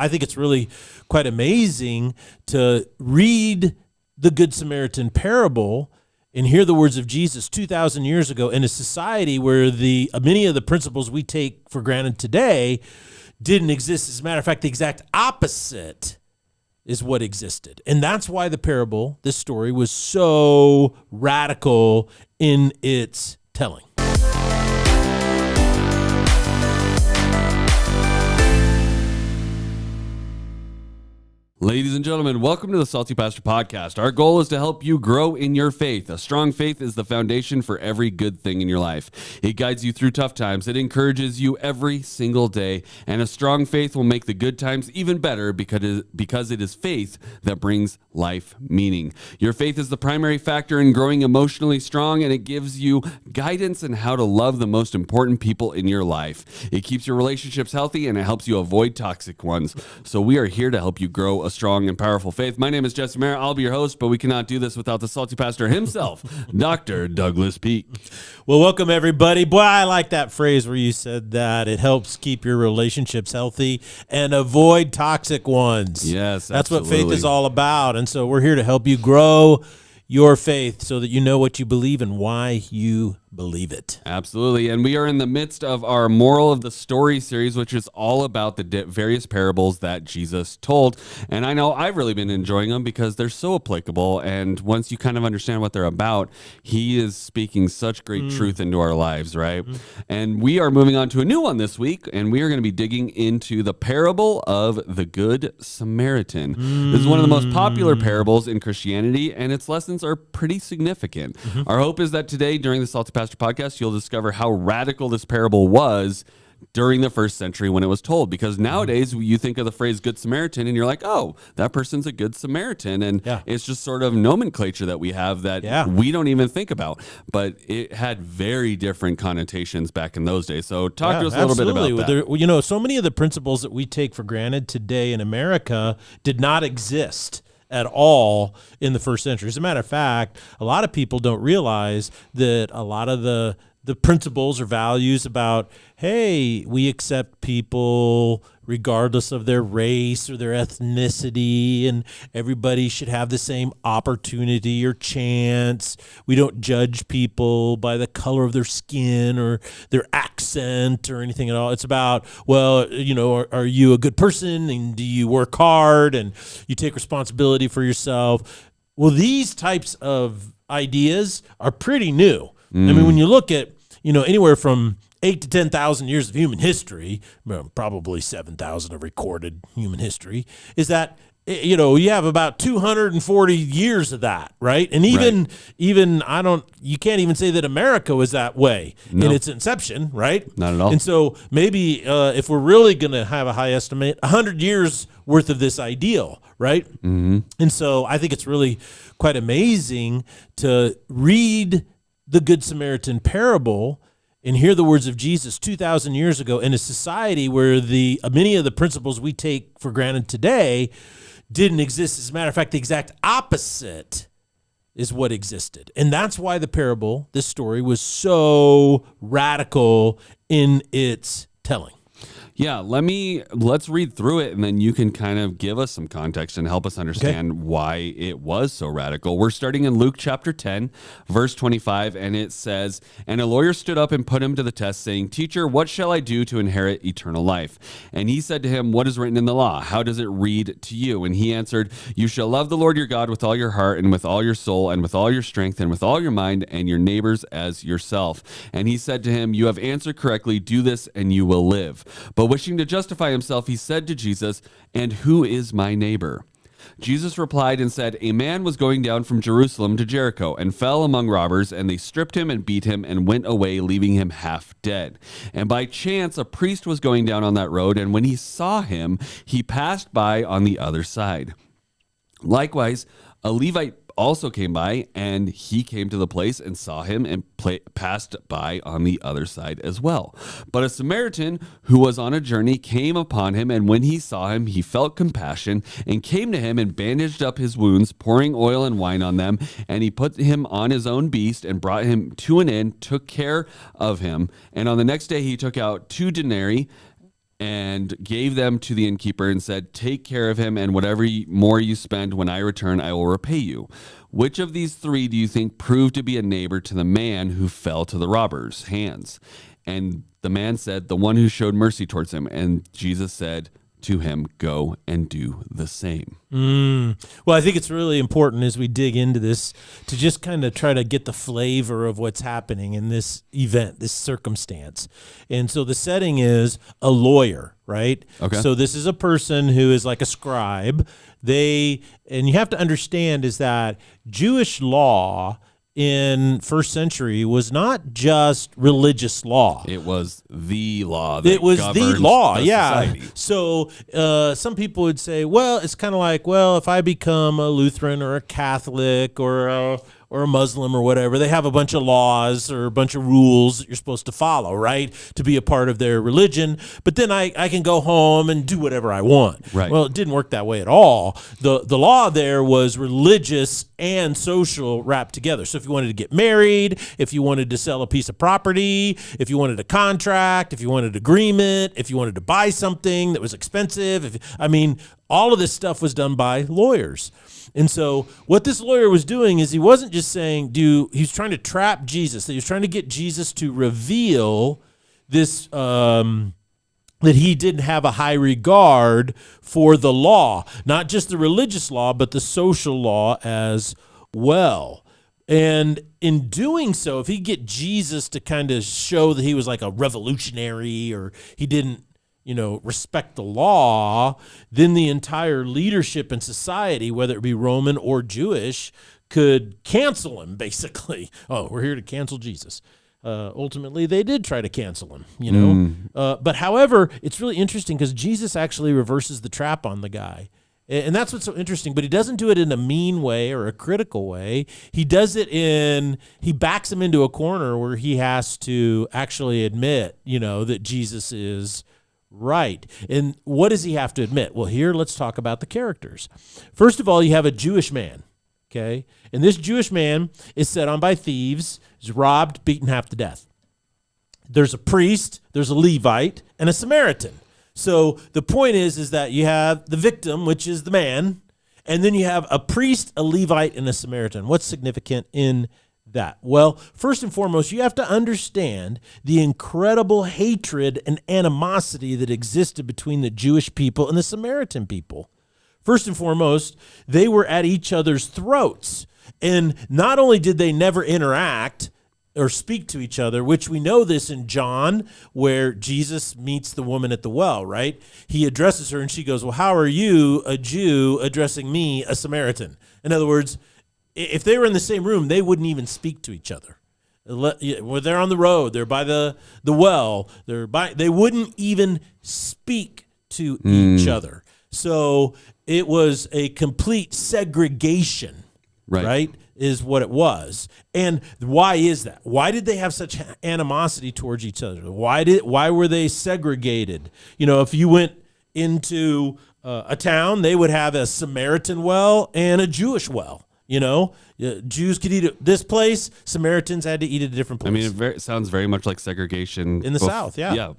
I think it's really quite amazing to read the Good Samaritan parable and hear the words of Jesus 2,000 years ago in a society where many of the principles we take for granted today didn't exist. As a matter of fact, the exact opposite is what existed. And that's why the parable, this story, was so radical in its telling. Ladies and gentlemen, welcome to the Salty Pastor Podcast. Our goal is to help you grow in your faith. A strong faith is the foundation for every good thing in your life. It guides you through tough times. It encourages you every single day. And a strong faith will make the good times even better because it is faith that brings life meaning. Your faith is the primary factor in growing emotionally strong, and it gives you guidance on how to love the most important people in your life. It keeps your relationships healthy, and it helps you avoid toxic ones. So we are here to help you grow a strong and powerful faith. My name is Maher. I'll be your host, but we cannot do this without the Salty Pastor himself, Dr. Douglas Peake. Well, welcome everybody. Boy, I like that phrase where you said that it helps keep your relationships healthy and avoid toxic ones. Yes, that's absolutely what faith is all about. And so we're here to help you grow your faith so that you know what you believe and why you believe it. Absolutely. And we are in the midst of our Moral of the Story series, which is all about the various parables that Jesus told. And I know I've really been enjoying them because they're so applicable. And once you kind of understand what they're about, he is speaking such great truth into our lives, right? And we are moving on to a new one this week, and we are going to be digging into the parable of the Good Samaritan. This is one of the most popular parables in Christianity, and its lessons are pretty significant. Our hope is that today, during the Salty Pastor Podcast, you'll discover how radical this parable was during the first century when it was told. Because nowadays you think of the phrase Good Samaritan and you're like, oh, that person's a good Samaritan. And it's just sort of nomenclature that we have that we don't even think about. But it had very different connotations back in those days. So talk to us a little bit about that. So many of the principles that we take for granted today in America did not exist at all in the first century. As a matter of fact, a lot of people don't realize that a lot of the principles or values about, hey, we accept people regardless of their race or their ethnicity, and everybody should have the same opportunity or chance. We don't judge people by the color of their skin or their accent or anything at all. It's about, well, are you a good person, and do you work hard, and you take responsibility for yourself? Well, these types of ideas are pretty new. I mean, when you look at, anywhere from 8 to 10,000 years of human history, well, probably 7,000 of recorded human history, is that, you have about 240 years of that, right? And even you can't even say that America was that way in its inception, right? Not at all. And so maybe if we're really going to have a high estimate, 100 years worth of this ideal, right? And so I think it's really quite amazing to read the Good Samaritan parable and hear the words of Jesus 2,000 years ago in a society where many of the principles we take for granted today didn't exist. As a matter of fact, the exact opposite is what existed. And that's why the parable, this story, was so radical in its telling. Yeah, let's read through it, and then you can kind of give us some context and help us understand why it was so radical. We're starting in Luke chapter 10, verse 25, and it says, "And a lawyer stood up and put him to the test, saying, 'Teacher, what shall I do to inherit eternal life?' And he said to him, 'What is written in the law? How does it read to you?' And he answered, 'You shall love the Lord your God with all your heart and with all your soul and with all your strength and with all your mind, and your neighbors as yourself.' And he said to him, 'You have answered correctly. Do this and you will live.' But wishing to justify himself, he said to Jesus, 'And who is my neighbor?' Jesus replied and said, 'A man was going down from Jerusalem to Jericho and fell among robbers, and they stripped him and beat him and went away, leaving him half dead. And by chance, a priest was going down on that road, and when he saw him, he passed by on the other side. Likewise, a Levite also came by, and he came to the place and saw him and passed by on the other side as well. But a Samaritan who was on a journey came upon him, and when he saw him, he felt compassion and came to him and bandaged up his wounds, pouring oil and wine on them. And he put him on his own beast and brought him to an inn, took care of him. And on the next day he took out 2 denarii and gave them to the innkeeper and said, "Take care of him, and whatever more you spend when I return, I will repay you. Which of these three do you think proved to be a neighbor to the man who fell to the robbers' hands?" And the man said, "The one who showed mercy towards him." And Jesus said to him, "Go and do the same." Well, I think it's really important as we dig into this to just kind of try to get the flavor of what's happening in this event, this circumstance. And so the setting is a lawyer, right? Okay. So this is a person who is like a scribe. And you have to understand is that Jewish law in first century was not just religious law. It was the law. That It was the governed law, the yeah. society. So some people would say, well, it's kind of like, well, if I become a Lutheran or a Catholic or a Muslim or whatever, they have a bunch of laws or a bunch of rules that you're supposed to follow, right, to be a part of their religion. But then I can go home and do whatever I want. Right. Well, it didn't work that way at all. The law there was religious and social wrapped together. So if you wanted to get married, if you wanted to sell a piece of property, if you wanted a contract, if you wanted agreement, if you wanted to buy something that was expensive, all of this stuff was done by lawyers. And so what this lawyer was doing is he wasn't just saying, he was trying to trap Jesus. He was trying to get Jesus to reveal this, that he didn't have a high regard for the law, not just the religious law, but the social law as well. And in doing so, if he get Jesus to kind of show that he was like a revolutionary or he didn't, respect the law, then the entire leadership in society, whether it be Roman or Jewish, could cancel him, basically. Oh, we're here to cancel Jesus. Ultimately, they did try to cancel him, But however, it's really interesting because Jesus actually reverses the trap on the guy. And that's what's so interesting. But he doesn't do it in a mean way or a critical way. He does it he backs him into a corner where he has to actually admit, that Jesus is right. And what does he have to admit? Well, here, let's talk about the characters. First of all, you have a Jewish man, okay? And this Jewish man is set on by thieves, is robbed, beaten half to death. There's a priest, there's a Levite, and a Samaritan. So the point is that you have the victim, which is the man, and then you have a priest, a Levite, and a Samaritan. What's significant in that? Well, first and foremost, you have to understand the incredible hatred and animosity that existed between the Jewish people and the Samaritan people. First and foremost, they were at each other's throats. And not only did they never interact or speak to each other, which we know this in John, where Jesus meets the woman at the well, right? He addresses her and she goes, well, how are you, a Jew, addressing me, a Samaritan? In other words, if they were in the same room, they wouldn't even speak to each other. When they're on the road, they're by the well, they wouldn't even speak to each other. So it was a complete segregation, right? Is what it was. And why is that? Why did they have such animosity towards each other? Why were they segregated? If you went into a town, they would have a Samaritan well and a Jewish well. Jews could eat at this place. Samaritans had to eat at a different place. It sounds very much like segregation in the South. Yeah. Yeah.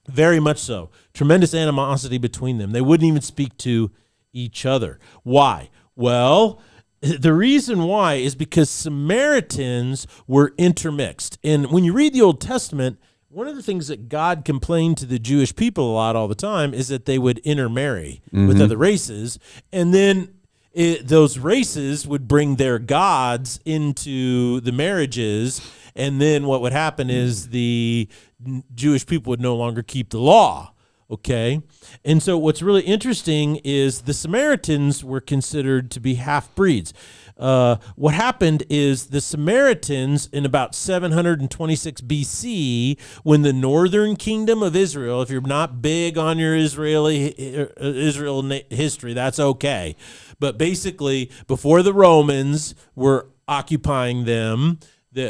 Very much so. Tremendous animosity between them. They wouldn't even speak to each other. Why? Well, the reason why is because Samaritans were intermixed. And when you read the Old Testament, one of the things that God complained to the Jewish people a lot all the time is that they would intermarry with other races. And then those races would bring their gods into the marriages, and then what would happen is the Jewish people would no longer keep the law, okay? And so what's really interesting is the Samaritans were considered to be half-breeds. What happened is the Samaritans in about 726 BC, when the northern kingdom of Israel, if you're not big on your Israel history, that's okay. But basically, before the Romans were occupying them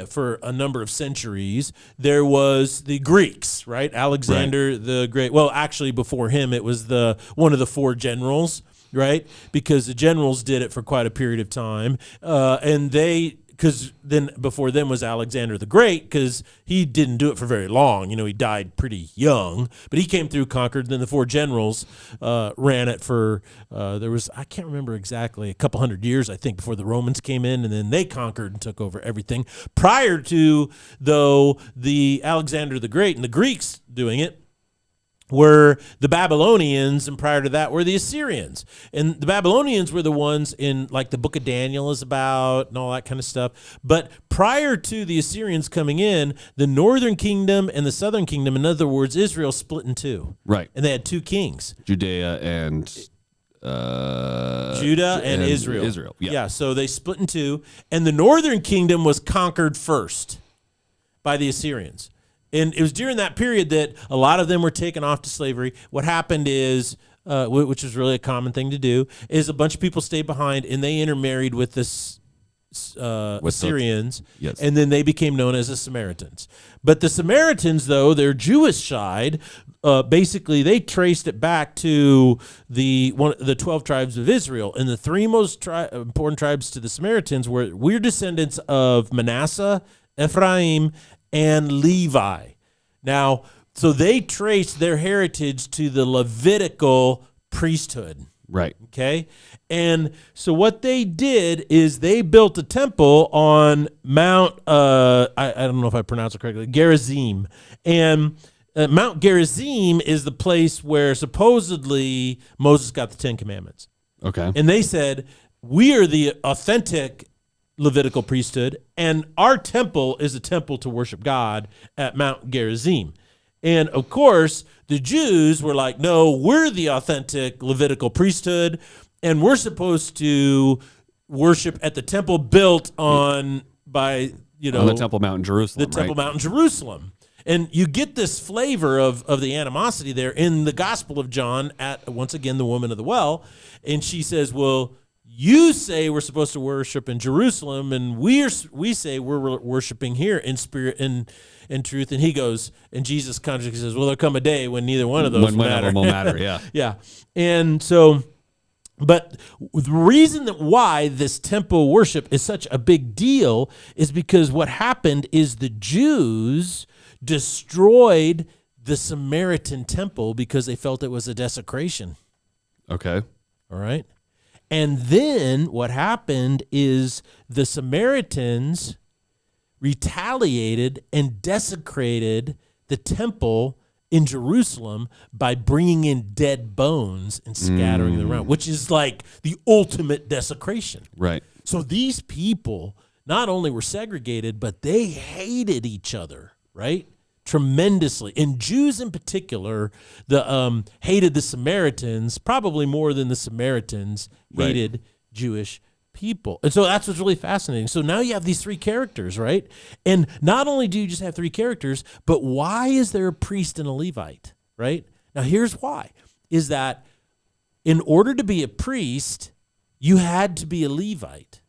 for a number of centuries, there was the Greeks, right? Alexander the Great. Well, actually, before him, it was one of the four generals, right? Because the generals did it for quite a period of time, and they because then before them was Alexander the Great, because he didn't do it for very long. He died pretty young, but he came through, conquered. Then the four generals ran it for, I can't remember exactly, a couple hundred years, I think, before the Romans came in, and then they conquered and took over everything. Prior to, though, the Alexander the Great and the Greeks doing it, were the Babylonians, and prior to that were the Assyrians. And the Babylonians were the ones in, like, the book of Daniel is about and all that kind of stuff. But prior to the Assyrians coming in, the northern kingdom and the southern kingdom, in other words, Israel, split in two. Right. And they had two kings. Judea and Judah and Israel. Israel, yeah. So they split in two. And the northern kingdom was conquered first by the Assyrians. And it was during that period that a lot of them were taken off to slavery. What happened is, which is really a common thing to do, is a bunch of people stayed behind and they intermarried with this Assyrians, yes. And then they became known as the Samaritans. But the Samaritans, though, their Jewish side, basically they traced it back to the 12 tribes of Israel. And the three most important tribes to the Samaritans we're descendants of Manasseh, Ephraim, and Levi. Now, so they traced their heritage to the Levitical priesthood. Right. Okay. And so what they did is they built a temple on Mount, I don't know if I pronounce it correctly, Gerizim. And Mount Gerizim is the place where supposedly Moses got the Ten Commandments. Okay. And they said, we are the authentic Levitical priesthood, and our temple is a temple to worship God at Mount Gerizim. And of course, the Jews were like, no, we're the authentic Levitical priesthood, and we're supposed to worship at the temple built on by, on the Temple Mount in Jerusalem. The Temple Mount in Jerusalem. And you get this flavor of the animosity there in the Gospel of John at, once again, the woman of the well. And she says, well, you say we're supposed to worship in Jerusalem, and we say we're worshiping here in spirit and in truth. And he goes, and Jesus contradicts, says, well, there'll come a day when neither one of those will matter. One of them will matter, yeah. Yeah. And so, but the reason that why this temple worship is such a big deal is because what happened is the Jews destroyed the Samaritan temple because they felt it was a desecration. Okay. All right. And then what happened is the Samaritans retaliated and desecrated the temple in Jerusalem by bringing in dead bones and scattering them around, which is like the ultimate desecration. Right. So these people not only were segregated, but they hated each other, right? Tremendously. And Jews in particular, hated the Samaritans probably more than the Samaritans hated Jewish people. And so that's what's really fascinating. So now you have these three characters, right? And not only do you just have three characters, but why is there a priest and a Levite, right? Now here's why, is that in order to be a priest, you had to be a Levite.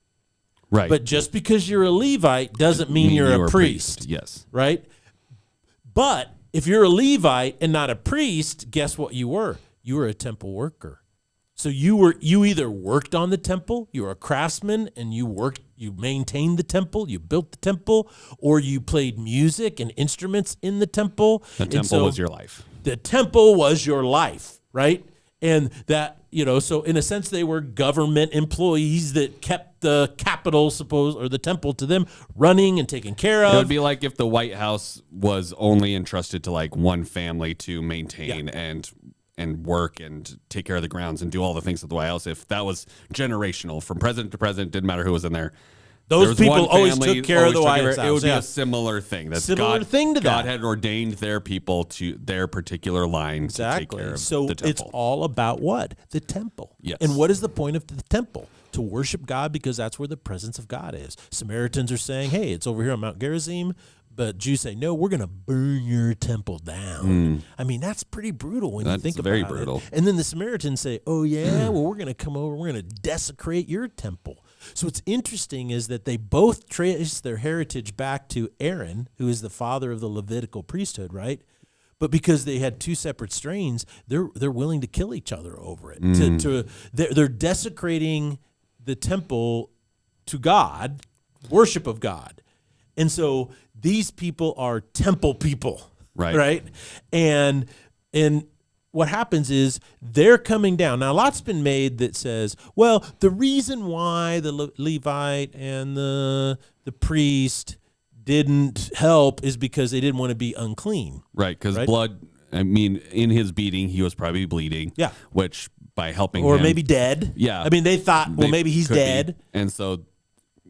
Right. But just because you're a Levite doesn't mean you're a priest. Yes. Right? But if you're a Levite and not a priest, guess what you were? You were a temple worker. So you either worked on the temple, you were a craftsman, and you maintained the temple, you built the temple, or you played music and instruments in the temple. The temple was your life. The temple was your life, right? And that, so in a sense, they were government employees that kept the capital, or the temple to them, running and taken care of. It would be like if the White House was only entrusted to like one family to maintain and work and take care of the grounds and do all the things of the White House. If that was generational from president to president, didn't matter who was in there. Those people always took care of the White House. It would be a similar thing. That's God had ordained their people to their particular line to take care of the temple. It's all about what? The temple. Yes. And what is the point of the temple? To worship God, because that's where the presence of God is. Samaritans are saying, hey, it's over here on Mount Gerizim. But Jews say, no, we're going to burn your temple down. I mean, that's pretty brutal when you think about it. That's very brutal. And then the Samaritans say, oh, yeah, well, we're going to come over. We're going to desecrate your temple. So what's interesting is that they both trace their heritage back to Aaron, who is the father of the Levitical priesthood, right? But because they had two separate strains, they're willing to kill each other over it. They're desecrating the temple to God worship of God. And so these people are temple people, right? And what happens is they're coming down. Now, a lot's been made that says, well, the reason why the Levite and the priest didn't help is because they didn't want to be unclean. Right, because blood, I mean, in his beating, he was probably bleeding. Yeah. Which by helping or him. Or maybe dead. Yeah. I mean, they thought, well, maybe he's dead. And so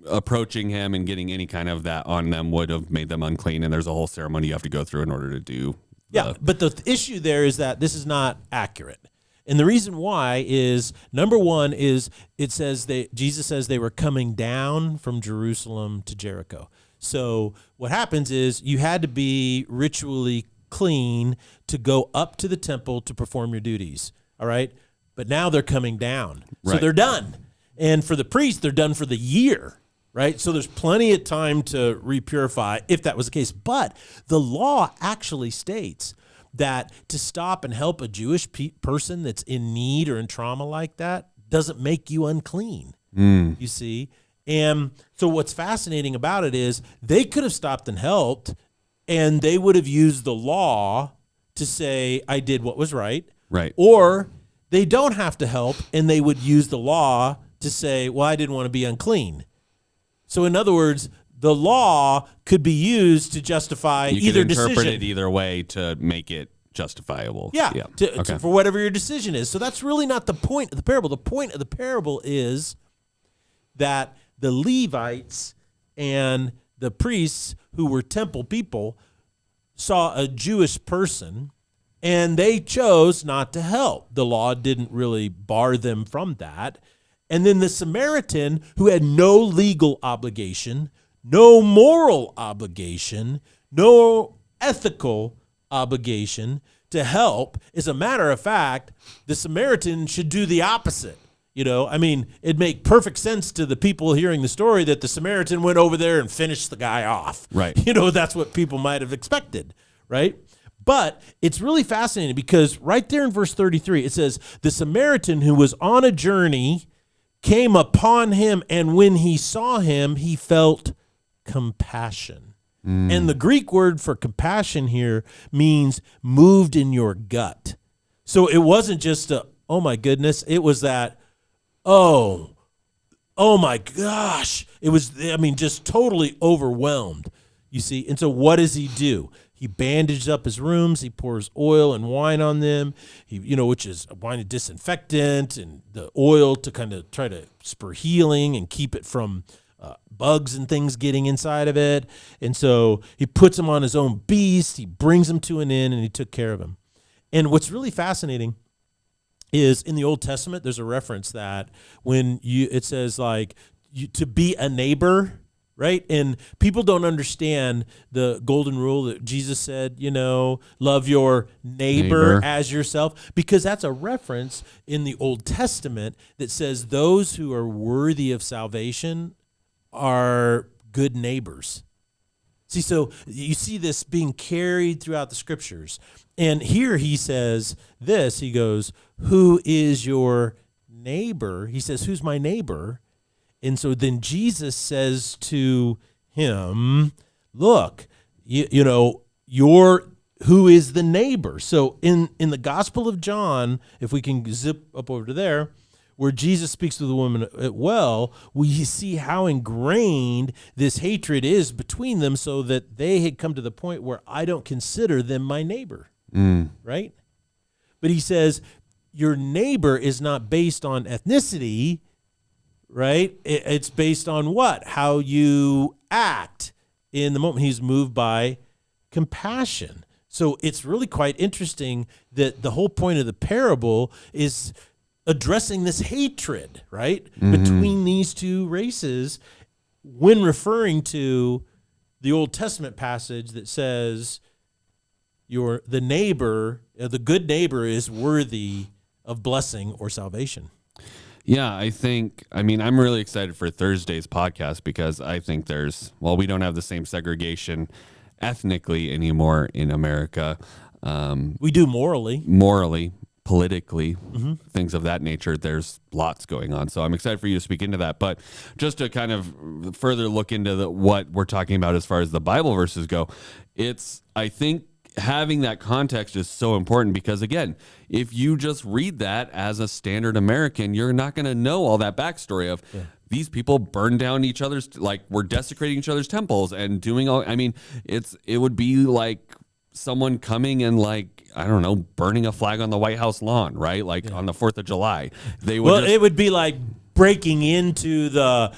approaching him and getting any kind of that on them would have made them unclean. And there's a whole ceremony you have to go through in order to do. But the issue there is that this is not accurate. And the reason why is, number one, is it says Jesus says they were coming down from Jerusalem to Jericho. So what happens is you had to be ritually clean to go up to the temple to perform your duties. All right. But now they're coming down. So they're done. And for the priest, they're done for the year. Right? So there's plenty of time to repurify if that was the case. But the law actually states that to stop and help a Jewish person that's in need or in trauma like that doesn't make you unclean, you see? And so what's fascinating about it is they could have stopped and helped, and they would have used the law to say, I did what was right. Right. Or they don't have to help, and they would use the law to say, well, I didn't want to be unclean. So in other words, the law could be used to justify either decision. You could interpret it either way to make it justifiable. For whatever your decision is. So that's really not the point of the parable. The point of the parable is that the Levites and the priests, who were temple people, saw a Jewish person, and they chose not to help. The law didn't really bar them from that. And then the Samaritan, who had no legal obligation, no moral obligation, no ethical obligation to help. As a matter of fact, the Samaritan should do the opposite. I mean, it'd make perfect sense to the people hearing the story that the Samaritan went over there and finished the guy off. Right. That's what people might have expected, right? But it's really fascinating because right there in verse 33, it says, the Samaritan who was on a journey came upon him, and when he saw him, he felt compassion. And the Greek word for compassion here means moved in your gut. So it wasn't just oh my goodness, it was that, oh my gosh. It was, just totally overwhelmed, you see. And so what does he do? He bandages up his wounds. He pours oil and wine on them, which is wine and disinfectant, and the oil to kind of try to spur healing and keep it from bugs and things getting inside of it. And so he puts him on his own beast. He brings him to an inn, and he took care of him. And what's really fascinating is in the Old Testament, there's a reference that when it says to be a neighbor, right? And people don't understand the golden rule that Jesus said, love your neighbor as yourself, because that's a reference in the Old Testament that says those who are worthy of salvation are good neighbors. See, so you see this being carried throughout the scriptures. And here he says this, he goes, who is your neighbor? He says, who's my neighbor? And so then Jesus says to him, look, who is the neighbor? So in the Gospel of John, if we can zip up over to there, where Jesus speaks to the woman at well, we see how ingrained this hatred is between them, so that they had come to the point where I don't consider them my neighbor, right? But he says, your neighbor is not based on ethnicity, right? It's based on what? How you act in the moment. He's moved by compassion. So it's really quite interesting that the whole point of the parable is addressing this hatred, right, between these two races, when referring to the Old Testament passage that says the neighbor, the good neighbor, is worthy of blessing or salvation. Yeah, I'm really excited for Thursday's podcast, because I think we don't have the same segregation ethnically anymore in America. We do morally. politically, things of that nature. There's lots going on. So I'm excited for you to speak into that. But just to kind of further look into what we're talking about as far as the Bible verses go, I think having that context is so important because, again, if you just read that as a standard American, you're not going to know all that backstory of these people burned down each other's, like, were desecrating each other's temples and doing all, I mean, it would be like someone coming and, like, I don't know, burning a flag on the White House lawn, right? Like on the 4th of July. It would be like breaking into the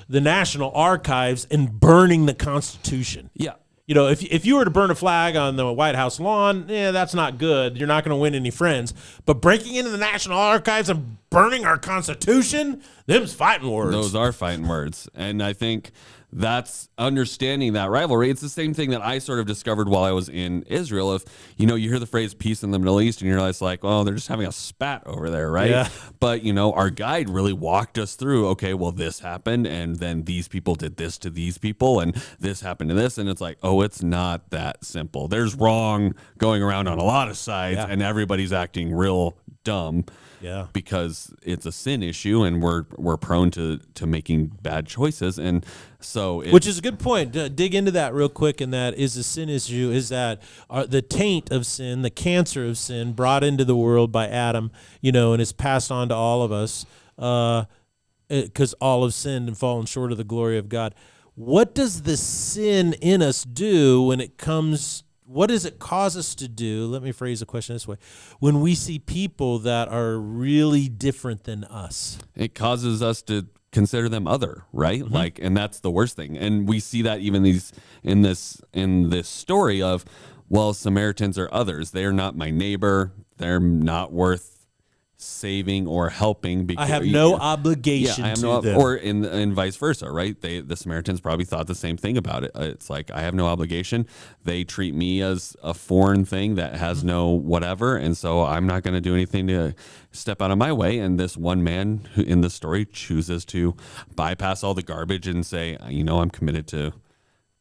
National Archives and burning the Constitution. Yeah. If you were to burn a flag on the White House lawn, that's not good. You're not going to win any friends. But breaking into the National Archives and burning our Constitution, them's fighting words. Those are fighting words. And I think that's understanding that rivalry. It's the same thing that I sort of discovered while I was in Israel. If, you hear the phrase peace in the Middle East and you're like, well, they're just having a spat over there, right? Yeah. But, our guide really walked us through, okay, well, this happened and then these people did this to these people and this happened to this. And it's like, oh, it's not that simple. There's wrong going around on a lot of sides and everybody's acting real dumb. Yeah, because it's a sin issue and we're prone to making bad choices. And so which is a good point. Dig into that real quick. And that is a sin issue is that the taint of sin, the cancer of sin brought into the world by Adam, and is passed on to all of us because all have sinned and fallen short of the glory of God. What does the sin in us do when it comes? What does it cause us to do? Let me phrase the question this way. When we see people that are really different than us, it causes us to consider them other, right? Like, and that's the worst thing. And we see that even in this story of, well, Samaritans are others. They are not my neighbor. They're not worth saving or helping because I have no obligation to them. Or in vice versa, right? The Samaritans probably thought the same thing about it. It's like, I have no obligation. They treat me as a foreign thing that has no whatever, and so I'm not going to do anything to step out of my way. And this one man who in the story chooses to bypass all the garbage and say, I'm committed to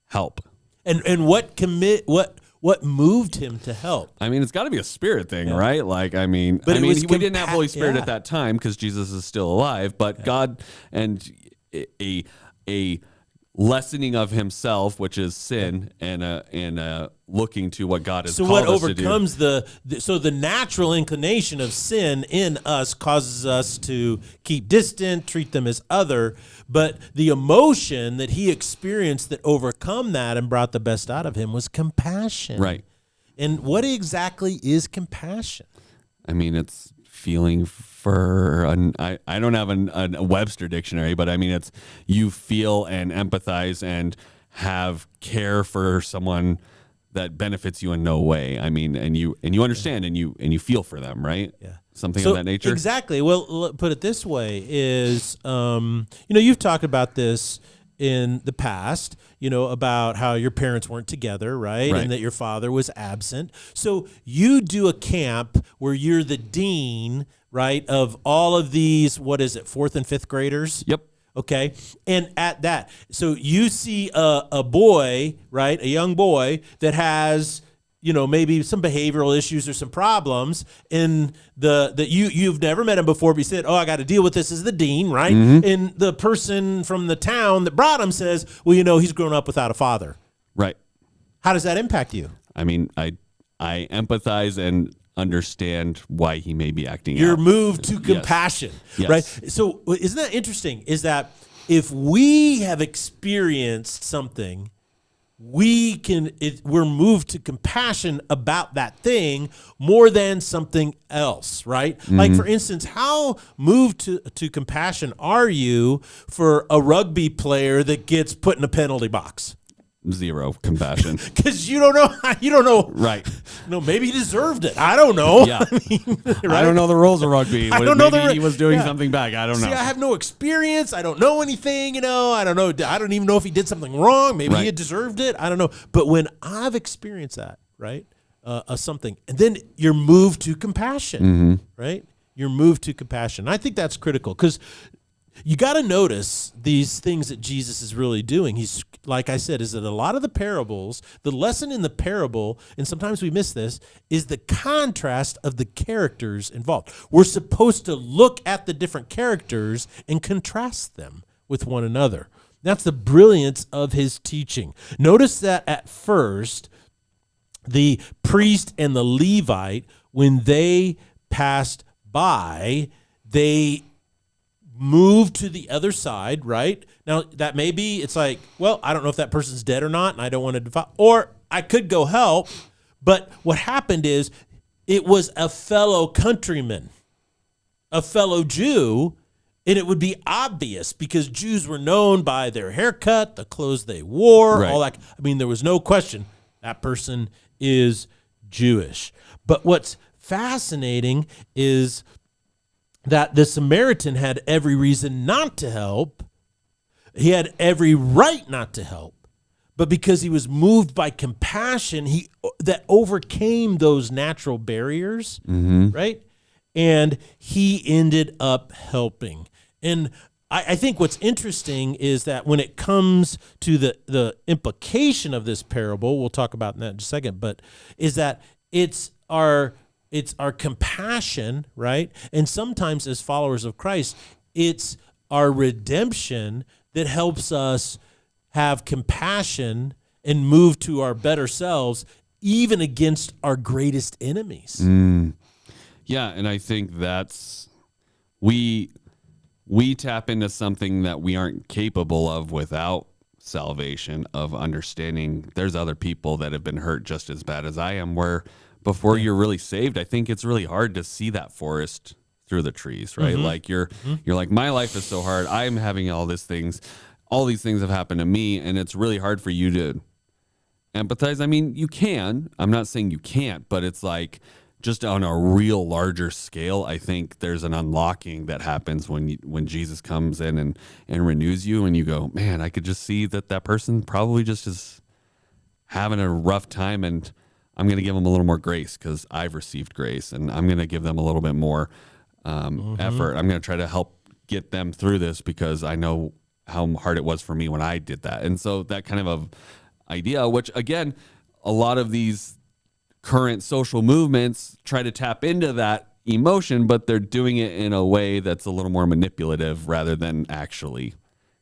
help. And what moved him to help? I mean, it's got to be a spirit thing, right? Like, we didn't have Holy Spirit at that time because Jesus is still alive, but God and a lessening of himself, which is sin, and looking to what God has called us to do. So what overcomes the natural inclination of sin in us causes us to keep distant, treat them as other, but the emotion that he experienced that overcome that and brought the best out of him was compassion. Right. And what exactly is compassion? It's feeling for I don't have a Webster dictionary, but it's you feel and empathize and have care for someone that benefits you in no way. And you understand and you feel for them, right? Yeah. Something of that nature. Exactly. Well, put it this way is, you've talked about this in the past, about how your parents weren't together, right? And that your father was absent. So you do a camp where you're the dean, right, of all of these, 4th and 5th graders? Yep. Okay. And at that, so you see a boy, right, a young boy that has, maybe some behavioral issues or some problems in that you've never met him before, but you said, oh, I got to deal with this as the dean, right? Mm-hmm. And the person from the town that brought him says, well, he's grown up without a father. Right. How does that impact you? I empathize and understand why he may be acting out. You're moved to compassion, yes. Right? So isn't that interesting? Is that if we have experienced something, we're moved to compassion about that thing more than something else, right? Mm-hmm. Like, for instance, how moved to compassion are you for a rugby player that gets put in a penalty box? Zero compassion. Because you don't know. Right. Maybe he deserved it. I don't know. Yeah. Right? I don't know the rules of rugby. I don't know he was doing something back. I don't know. I have no experience. I don't know anything, I don't know. I don't even know if he did something wrong. Maybe he had deserved it. I don't know. But when I've experienced that, right, something, and then you're moved to compassion, right? You're moved to compassion. I think that's critical because You got to notice these things that Jesus is really doing. He's, like I said, is that a lot of the parables, the lesson in the parable, and sometimes we miss this, is the contrast of the characters involved. We're supposed to look at the different characters and contrast them with one another. That's the brilliance of his teaching. Notice that at first, the priest and the Levite, when they passed by, they moved to the other side, right? Now, that may be, it's like, well, I don't know if that person's dead or not, and I don't want to defile, or I could go help. But what happened is it was a fellow countryman, a fellow Jew, and it would be obvious because Jews were known by their haircut, the clothes they wore, Right. all that. I mean, there was no question that person is Jewish. But what's fascinating is that the Samaritan had every reason not to help. He had every right not to help. But because he was moved by compassion, that overcame those natural barriers, right? And he ended up helping. And I think what's interesting is that when it comes to the implication of this parable, we'll talk about that in just a second, but is that it's our compassion, right? And sometimes as followers of Christ, it's our redemption that helps us have compassion and move to our better selves, even against our greatest enemies. Yeah, and I think that's we tap into something that we aren't capable of without salvation, of understanding there's other people that have been hurt just as bad as I am, where before you're really saved, I think it's really hard to see that forest through the trees, right? Like you're like, my life is so hard. I'm having all these things have happened to me, and it's really hard for you to empathize. I mean, you can. I'm not saying you can't, but it's like just on a real larger scale, I think there's an unlocking that happens when Jesus comes in and renews you, and you go, man, I could just see that person probably just is having a rough time, and I'm going to give them a little more grace because I've received grace, and I'm going to give them a little bit more effort. I'm going to try to help get them through this because I know how hard it was for me when I did that. And so that kind of a idea, which again, a lot of these current social movements try to tap into that emotion, but they're doing it in a way that's a little more manipulative rather than actually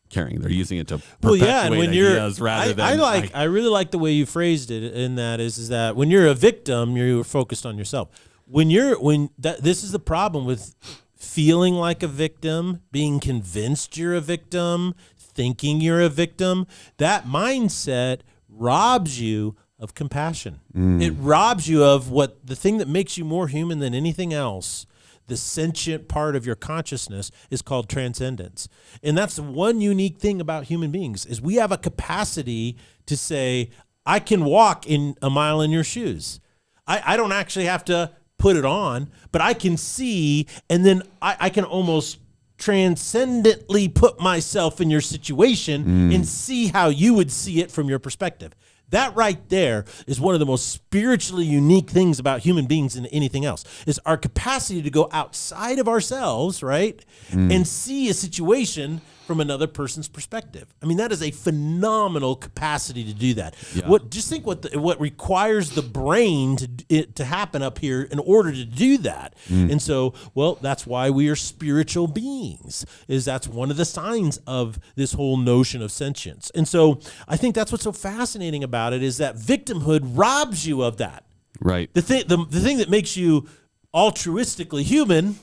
caring. They're using it to perpetuate ideas rather than. I really like the way you phrased it. In that is that when you're a victim, you're focused on yourself. This is the problem with feeling like a victim, being convinced you're a victim, thinking you're a victim. That mindset robs you of compassion. It robs you of the thing that makes you more human than anything else. The sentient part of your consciousness is called transcendence. And that's the one unique thing about human beings is we have a capacity to say, I can walk in a mile in your shoes. I don't actually have to put it on, but I can see, and then I can almost transcendently put myself in your situation and see how you would see it from your perspective. That right there is one of the most spiritually unique things about human beings than anything else, is our capacity to go outside of ourselves, right, and see a situation from another person's perspective. I mean, that is a phenomenal capacity to do that. Yeah. Just think what requires the brain to happen up here in order to do that. And so, well, that's why we are spiritual beings. That's one of the signs of this whole notion of sentience. And so, I think that's what's so fascinating about it is that victimhood robs you of that. Right. The thing that makes you altruistically human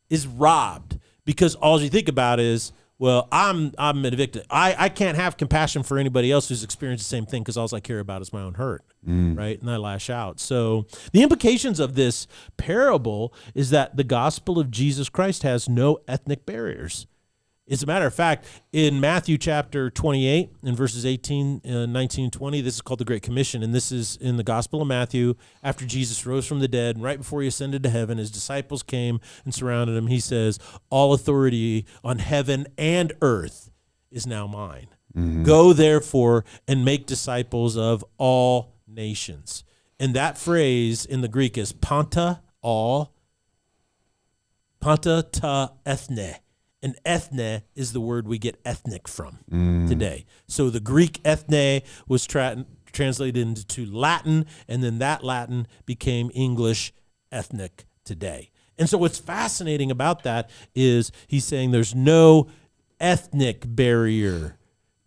is robbed. Because all you think about is, well, I'm a victim. I can't have compassion for anybody else who's experienced the same thing because all I care about is my own hurt, right? And I lash out. So the implications of this parable is that the gospel of Jesus Christ has no ethnic barriers. As a matter of fact, in Matthew chapter 28, in verses 18, 19, 20, this is called the Great Commission, and this is in the Gospel of Matthew. After Jesus rose from the dead, and right before he ascended to heaven, his disciples came and surrounded him. He says, all authority on heaven and earth is now mine. Go, therefore, and make disciples of all nations. And that phrase in the Greek is panta, all, panta ta ethne. and ethne is the word we get ethnic from today. So the Greek ethne was translated into Latin, and then that Latin became English ethnic today. And so what's fascinating about that is he's saying there's no ethnic barrier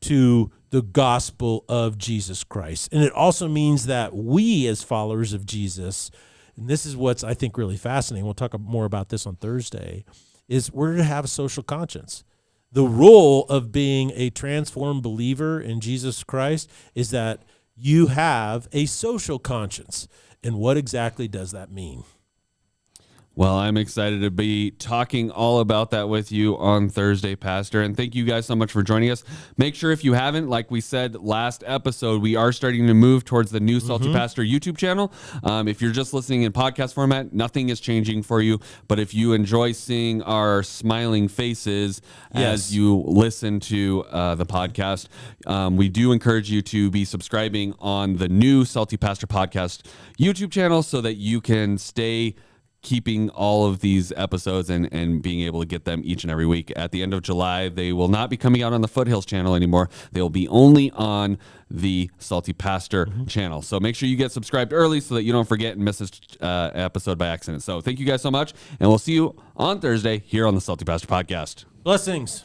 to the gospel of Jesus Christ. And it also means that we as followers of Jesus, and this is what's I think really fascinating, we'll talk more about this on Thursday, is we're to have a social conscience. The role of being a transformed believer in Jesus Christ is that you have a social conscience. And what exactly does that mean? Well, I'm excited to be talking all about that with you on Thursday, Pastor. And thank you guys so much for joining us. Make sure if you haven't, like we said last episode, we are starting to move towards the new Salty Pastor YouTube channel. If you're just listening in podcast format, nothing is changing for you. But if you enjoy seeing our smiling faces as you listen to the podcast, we do encourage you to be subscribing on the new Salty Pastor podcast YouTube channel so that you can stay keeping all of these episodes and being able to get them each and every week. At the end of July, they will not be coming out on the Foothills channel anymore. They will be only on the Salty Pastor channel. So make sure you get subscribed early so that you don't forget and miss this episode by accident. So thank you guys so much, and we'll see you on Thursday here on the Salty Pastor Podcast. Blessings.